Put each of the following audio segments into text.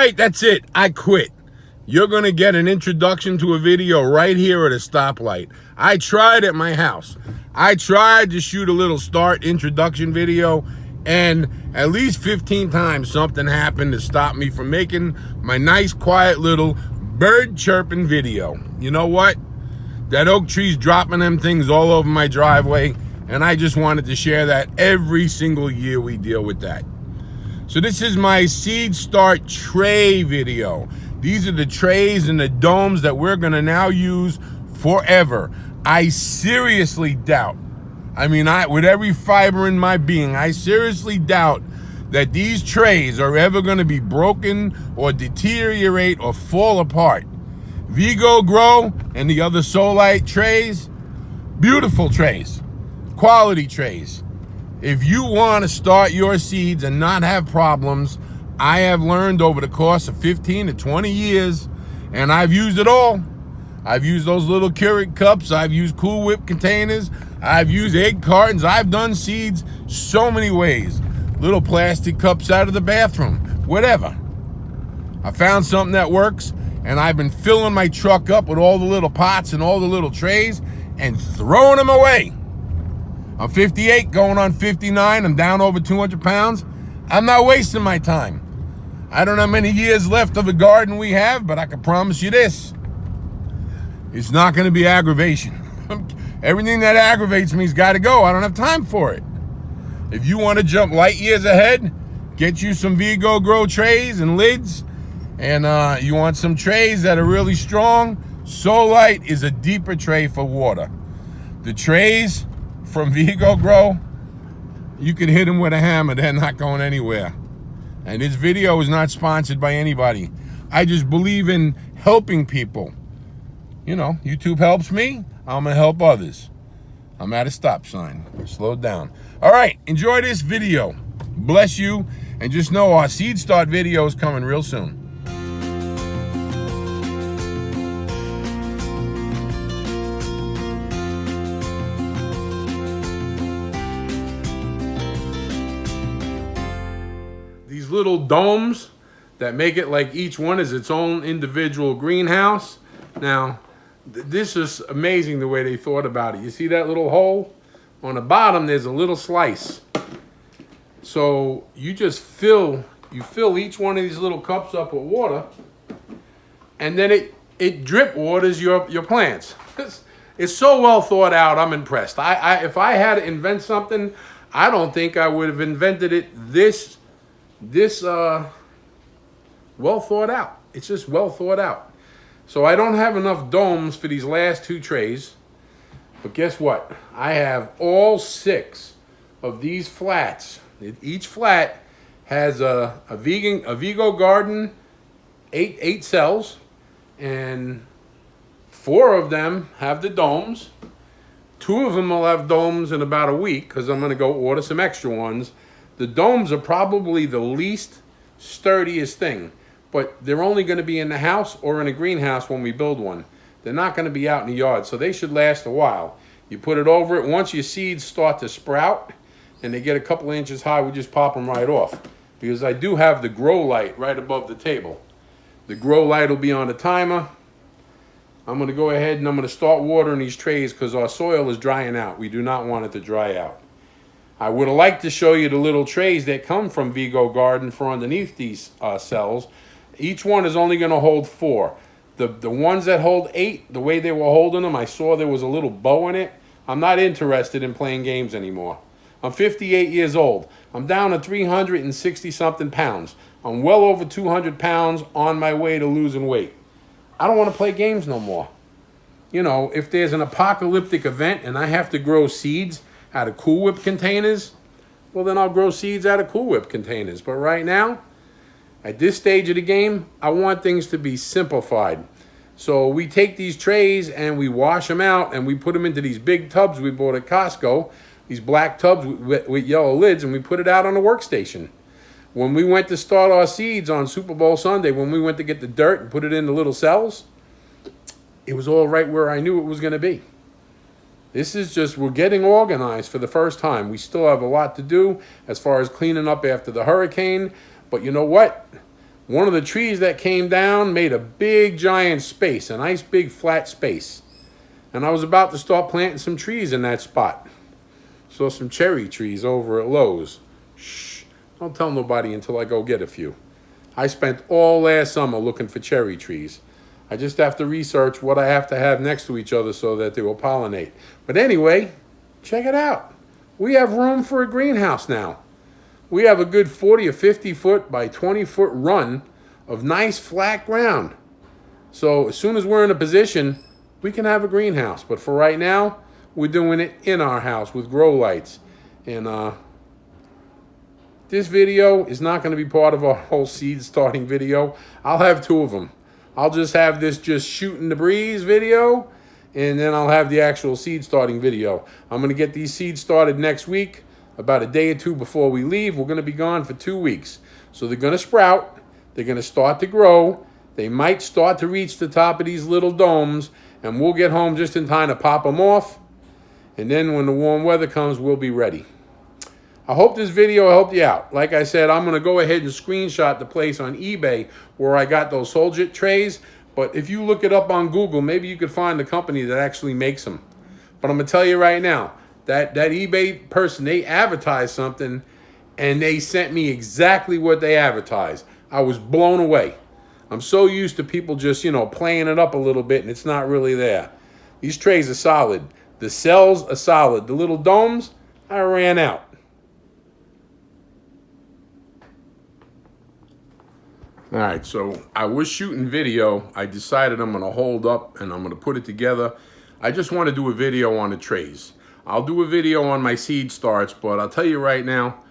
right, that's it. I quit. You're going to get an introduction to a video right here at a stoplight. I tried at my house. I tried to shoot a little start introduction video, and at least 15 times something happened to stop me from making my nice, quiet little bird chirping video. You know what? That oak tree's dropping them things all over my driveway, and I just wanted to share that. Every single year we deal with that. So this is my seed start tray video. These are the trays and the domes that we're gonna now use forever. I seriously doubt, with every fiber in my being, I seriously doubt that these trays are ever gonna be broken or deteriorate or fall apart. Vigo Grow and the other Solite trays, beautiful trays, quality trays. If you want to start your seeds and not have problems, I have learned over the course of 15 to 20 years, and I've used it all. I've used those little Keurig cups. I've used Cool Whip containers. I've used egg cartons. I've done seeds so many ways. Little plastic cups out of the bathroom, whatever. I found something that works, and I've been filling my truck up with all the little pots and all the little trays and throwing them away. I'm 58, going on 59. I'm down over 200 pounds. I'm not wasting my time. I don't know how many years left of the garden we have, but I can promise you this. It's not going to be aggravation. Everything that aggravates me's got to go. I don't have time for it. If you want to jump light years ahead, get you some Vigo Grow trays and lids, and you want some trays that are really strong, Solite is a deeper tray for water. The trays from Vigo Grow, you can hit them with a hammer. They're not going anywhere. And this video is not sponsored by anybody. I just believe in helping people. You know, YouTube helps me, I'm gonna help others. I'm at a stop sign. Slow down. All right, enjoy this video. Bless you, and just know our seed start video is coming real soon. These little domes that make it like each one is its own individual greenhouse. Now, this is amazing the way they thought about it. You see that little hole? On the bottom, there's a little slice. So you just fill each one of these little cups up with water, and then it drip waters your plants. It's so well thought out, I'm impressed. If I had to invent something, I don't think I would have invented it this well thought out. It's just well thought out. So I don't have enough domes for these last two trays, but guess what? I have all 6 of these flats. Each flat has a Vigo Garden 8 cells, and 4 of them have the domes. 2 of them will have domes in about a week because I'm going to go order some extra ones. The domes are probably the least sturdiest thing, but they're only going to be in the house or in a greenhouse when we build one. They're not going to be out in the yard, so they should last a while. You put it over it. Once your seeds start to sprout and they get a couple of inches high, we just pop them right off, because I do have the grow light right above the table. The grow light will be on the timer. I'm going to go ahead and I'm going to start watering these trays because our soil is drying out. We do not want it to dry out. I would have liked to show you the little trays that come from Vigo Garden for underneath these cells. Each one is only going to hold 4. The ones that hold 8, the way they were holding them, I saw there was a little bow in it. I'm not interested in playing games anymore. I'm 58 years old. I'm down to 360-something pounds. I'm well over 200 pounds on my way to losing weight. I don't want to play games no more. You know, if there's an apocalyptic event and I have to grow seeds out of Cool Whip containers, well, then I'll grow seeds out of Cool Whip containers. But right now, at this stage of the game, I want things to be simplified. So we take these trays and we wash them out and we put them into these big tubs we bought at Costco, these black tubs with yellow lids, and we put it out on the workstation. When we went to start our seeds on Super Bowl Sunday, when we went to get the dirt and put it in the little cells, it was all right where I knew it was going to be. This is just, we're getting organized for the first time. We still have a lot to do as far as cleaning up after the hurricane. But you know what? One of the trees that came down made a big giant space, a nice big flat space. And I was about to start planting some trees in that spot. Saw some cherry trees over at Lowe's. Shh, don't tell nobody until I go get a few. I spent all last summer looking for cherry trees. I just have to research what I have to have next to each other so that they will pollinate. But anyway, check it out. We have room for a greenhouse now. We have a good 40 or 50 foot by 20 foot run of nice flat ground. So as soon as we're in a position, we can have a greenhouse. But for right now, we're doing it in our house with grow lights. And this video is not going to be part of our whole seed starting video. I'll have two of them. I'll just have this just shooting the breeze video, and then I'll have the actual seed starting video. I'm going to get these seeds started next week, about a day or two before we leave. We're going to be gone for 2 weeks. So they're going to sprout. They're going to start to grow. They might start to reach the top of these little domes, and we'll get home just in time to pop them off. And then when the warm weather comes, we'll be ready. I hope this video helped you out. Like I said, I'm going to go ahead and screenshot the place on eBay where I got those Soljet trays. But if you look it up on Google, maybe you could find the company that actually makes them. But I'm going to tell you right now, that eBay person, they advertised something, and they sent me exactly what they advertised. I was blown away. I'm so used to people just, playing it up a little bit, and it's not really there. These trays are solid. The cells are solid. The little domes, I ran out. All right, so I was shooting video. I decided I'm going to hold up and I'm going to put it together. I just want to do a video on the trays. I'll do a video on my seed starts, but I'll tell you right now,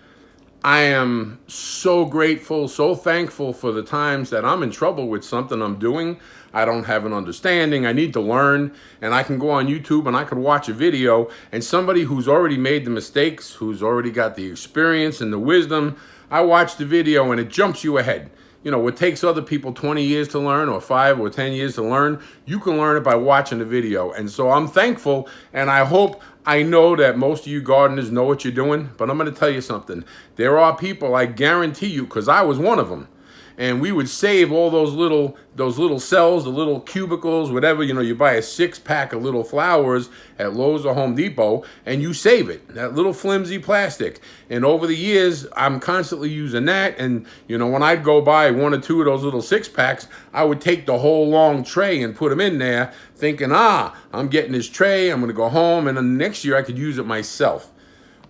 I am so grateful, so thankful for the times that I'm in trouble with something I'm doing. I don't have an understanding. I need to learn, and I can go on YouTube and I could watch a video, and somebody who's already made the mistakes, who's already got the experience and the wisdom, I watch the video and it jumps you ahead. What takes other people 20 years to learn or 5 or 10 years to learn, you can learn it by watching the video. And so I'm thankful, and I know that most of you gardeners know what you're doing, but I'm going to tell you something. There are people, I guarantee you, because I was one of them, and we would save all those little cells, the little cubicles, whatever. You buy a 6-pack of little flowers at Lowe's or Home Depot, and you save it, that little flimsy plastic. And over the years, I'm constantly using that. And when I'd go buy 1 or 2 of those little 6-packs, I would take the whole long tray and put them in there, thinking, I'm getting this tray, I'm going to go home, and then next year I could use it myself.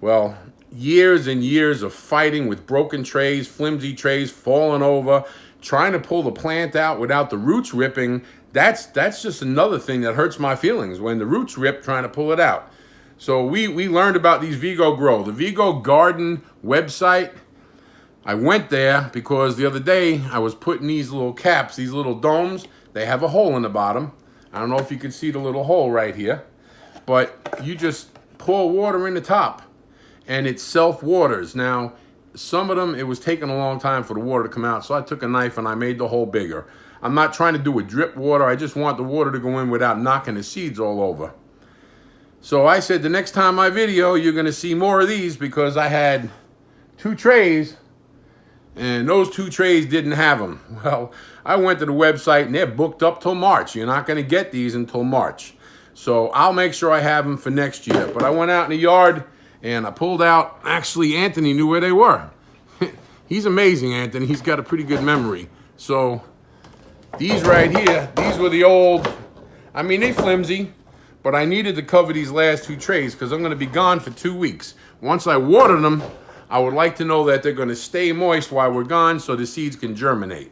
Well, years and years of fighting with broken trays, flimsy trays, falling over, trying to pull the plant out without the roots ripping. That's just another thing that hurts my feelings, when the roots rip trying to pull it out. So we learned about these Vigo Grow, the Vigo Garden website. I went there because the other day I was putting these little caps, these little domes. They have a hole in the bottom. I don't know if you can see the little hole right here, but you just pour water in the top, and it self-waters. Now, some of them, it was taking a long time for the water to come out, so I took a knife and I made the hole bigger. I'm not trying to do a drip water. I just want the water to go in without knocking the seeds all over. So I said, the next time I video, you're going to see more of these, because I had 2 trays, and those 2 trays didn't have them. Well, I went to the website, and they're booked up till March. You're not going to get these until March. So I'll make sure I have them for next year. But I went out in the yard, and I pulled out, actually, Anthony knew where they were. He's amazing, Anthony. He's got a pretty good memory. So these right here, these were the old, they flimsy, but I needed to cover these last 2 trays because I'm going to be gone for 2 weeks. Once I water them, I would like to know that they're going to stay moist while we're gone so the seeds can germinate.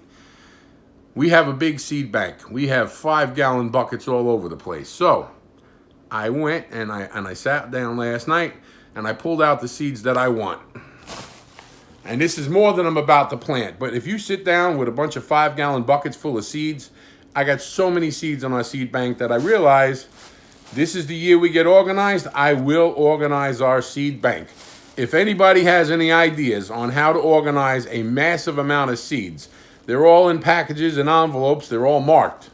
We have a big seed bank. We have 5-gallon buckets all over the place. So I went and I sat down last night, and I pulled out the seeds that I want. And this is more than I'm about to plant. But if you sit down with a bunch of 5-gallon buckets full of seeds, I got so many seeds on our seed bank that I realize this is the year we get organized. I will organize our seed bank. If anybody has any ideas on how to organize a massive amount of seeds, they're all in packages and envelopes. They're all marked.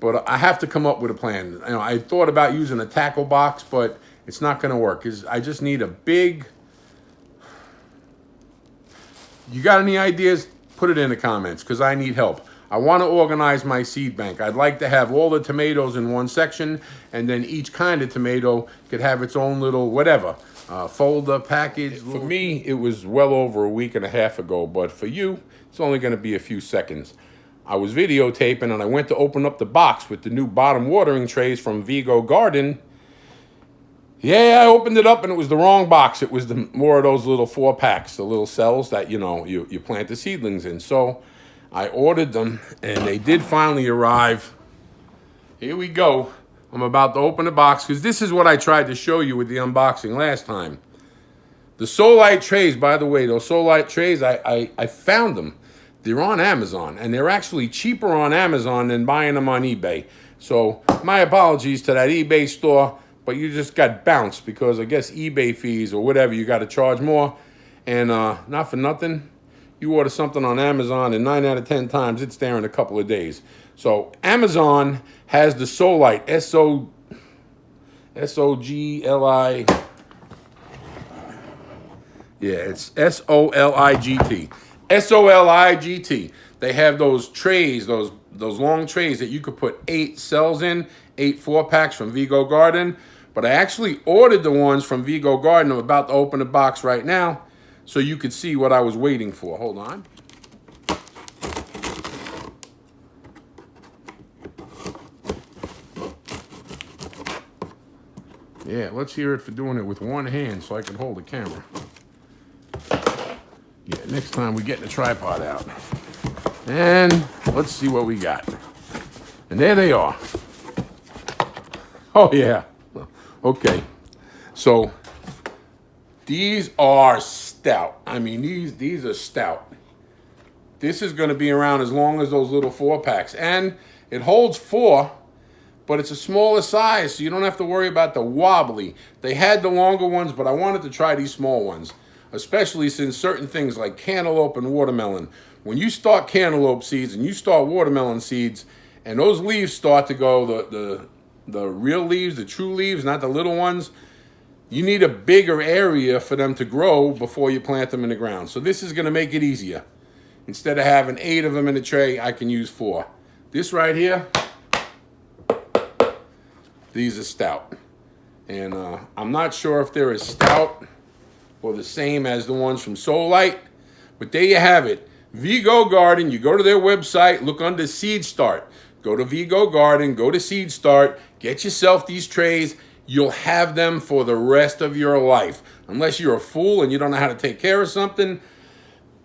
But I have to come up with a plan. I thought about using a tackle box, but it's not going to work. I just need a big... You got any ideas? put it in the comments because I need help. I want to organize my seed bank. I'd like to have all the tomatoes in one section, and then each kind of tomato could have its own little whatever, folder, package. For me, it was well over a week and a half ago, but for you, it's only going to be a few seconds. I was videotaping, and I went to open up the box with the new bottom watering trays from Vigo Garden. Yeah, I opened it up, and it was the wrong box. It was more of those little 4-packs, the little cells that, you plant the seedlings in. So I ordered them, and they did finally arrive. Here we go. I'm about to open the box, because this is what I tried to show you with the unboxing last time. The Solite trays, by the way, those Solite trays, I found them. They're on Amazon, and they're actually cheaper on Amazon than buying them on eBay. So my apologies to that eBay store, but you just got bounced because I guess eBay fees or whatever, you got to charge more. And not for nothing, you order something on Amazon, and 9 out of 10 times it's there in a couple of days. So Amazon has the Solite, S-O-G-L-I. Yeah, it's S-O-L-I-G-T. S-O-L-I-G-T. They have those trays, those long trays that you could put 8 cells in, 8 4-packs from Vigo Garden. But I actually ordered the ones from Vigo Garden. I'm about to open the box right now so you could see what I was waiting for. Hold on. Yeah, let's hear it for doing it with one hand so I can hold the camera. Yeah, next time we get the tripod out. And let's see what we got. And there they are. Oh, yeah. Okay. So these are stout. I mean, these are stout. This is going to be around as long as those little 4-packs. And it holds 4, but it's a smaller size, so you don't have to worry about the wobbly. They had the longer ones, but I wanted to try these small ones, especially since certain things like cantaloupe and watermelon. When you start cantaloupe seeds and you start watermelon seeds, and those leaves start to go, the real leaves, the true leaves, not the little ones, you need a bigger area for them to grow before you plant them in the ground. So this is going to make it easier. Instead of having 8 of them in a tray, I can use 4. This right here, these are stout. And I'm not sure if they're as stout or the same as the ones from Solite, but there you have it. Vigo Garden, you go to their website, look under Seed Start. Go to Vigo Garden, go to Seed Start, get yourself these trays. You'll have them for the rest of your life. Unless you're a fool and you don't know how to take care of something.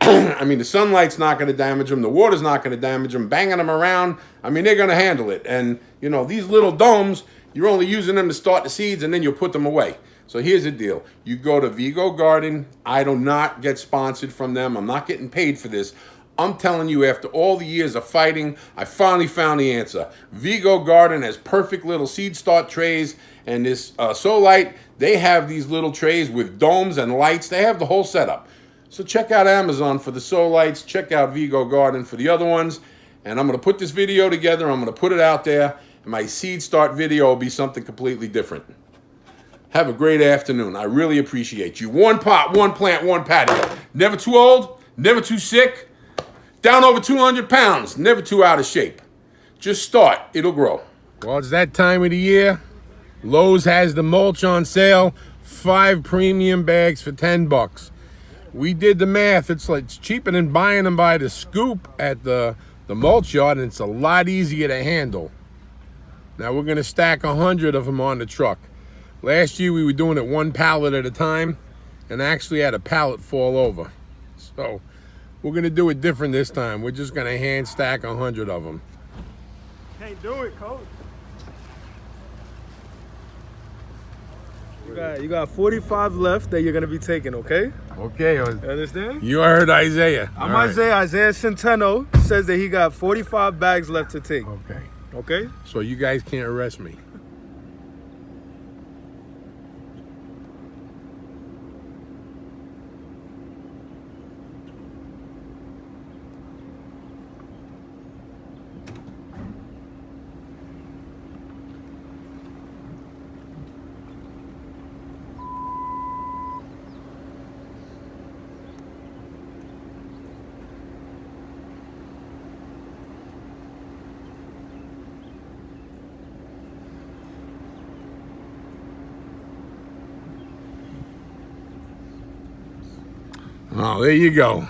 I mean, the sunlight's not going to damage them. The water's not going to damage them. Banging them around, I mean, they're going to handle it. And, you know, these little domes, you're only using them to start the seeds and then you'll put them away. So here's the deal. You go to Vigo Garden. I do not get sponsored from them. I'm not getting paid for this. I'm telling you, after all the years of fighting, I finally found the answer. Vigo Garden has perfect little seed start trays, and this Solite, they have these little trays with domes and lights. They have the whole setup. So check out Amazon for the Solites. Check out Vigo Garden for the other ones. And I'm going to put this video together. I'm going to put it out there. And my seed start video will be something completely different. Have a great afternoon. I really appreciate you. One pot, one plant, one patio. Never too old, never too sick. Down over 200 pounds, never too out of shape. Just start, it'll grow. Well, it's that time of the year. Lowe's has the mulch on sale. 5 premium bags for $10. We did the math. It's cheaper than buying them by the scoop at the mulch yard, and it's a lot easier to handle. Now we're gonna stack 100 of them on the truck. Last year we were doing it 1 pallet at a time, and actually had a pallet fall over. So we're gonna do it different this time. We're just gonna hand stack 100 of them. Can't do it, coach. You got 45 left that you're gonna be taking, okay? Okay. You understand? You heard Isaiah. I'm Isaiah. Isaiah Centeno says that he got 45 bags left to take. Okay. Okay? So you guys can't arrest me. Oh, there you go.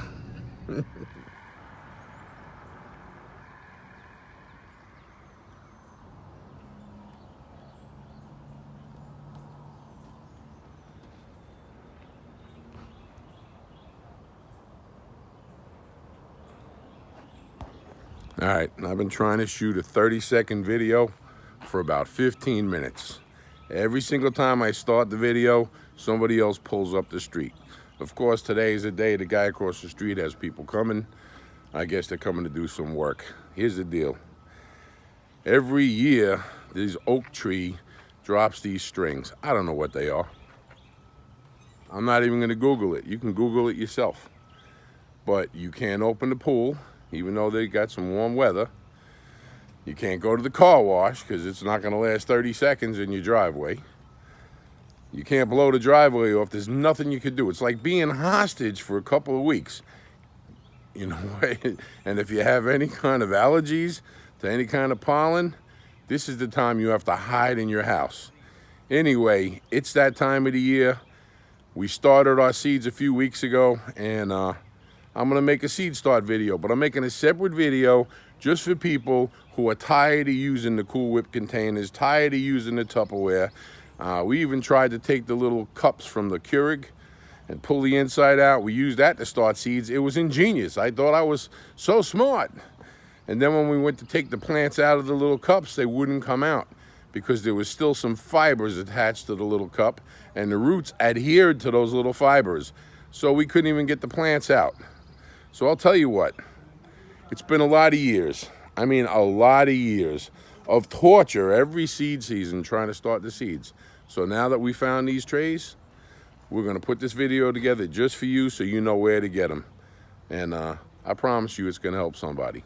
All right, I've been trying to shoot a 30-second video for about 15 minutes. Every single time I start the video, somebody else pulls up the street. Of course, today is the day the guy across the street has people coming. I guess they're coming to do some work. Here's the deal. Every year, this oak tree drops these strings. I don't know what they are. I'm not even gonna Google it. You can Google it yourself. But you can't open the pool, even though they got some warm weather. You can't go to the car wash because it's not gonna last 30 seconds in your driveway. You can't blow the driveway off. There's nothing you can do. It's like being hostage for a couple of weeks. You know, and if you have any kind of allergies to any kind of pollen, this is the time you have to hide in your house. Anyway, it's that time of the year. We started our seeds a few weeks ago, and I'm gonna make a seed start video, but I'm making a separate video just for people who are tired of using the Cool Whip containers, tired of using the Tupperware. We even tried to take the little cups from the Keurig and pull the inside out. We used that to start seeds. It was ingenious. I thought I was so smart. And then when we went to take the plants out of the little cups, they wouldn't come out because there was still some fibers attached to the little cup, and the roots adhered to those little fibers. So we couldn't even get the plants out. So I'll tell you what, it's been a lot of years. I mean, a lot of years of torture every seed season trying to start the seeds. So now that we found these trays, we're gonna put this video together just for you so you know where to get them. And I promise you it's gonna help somebody.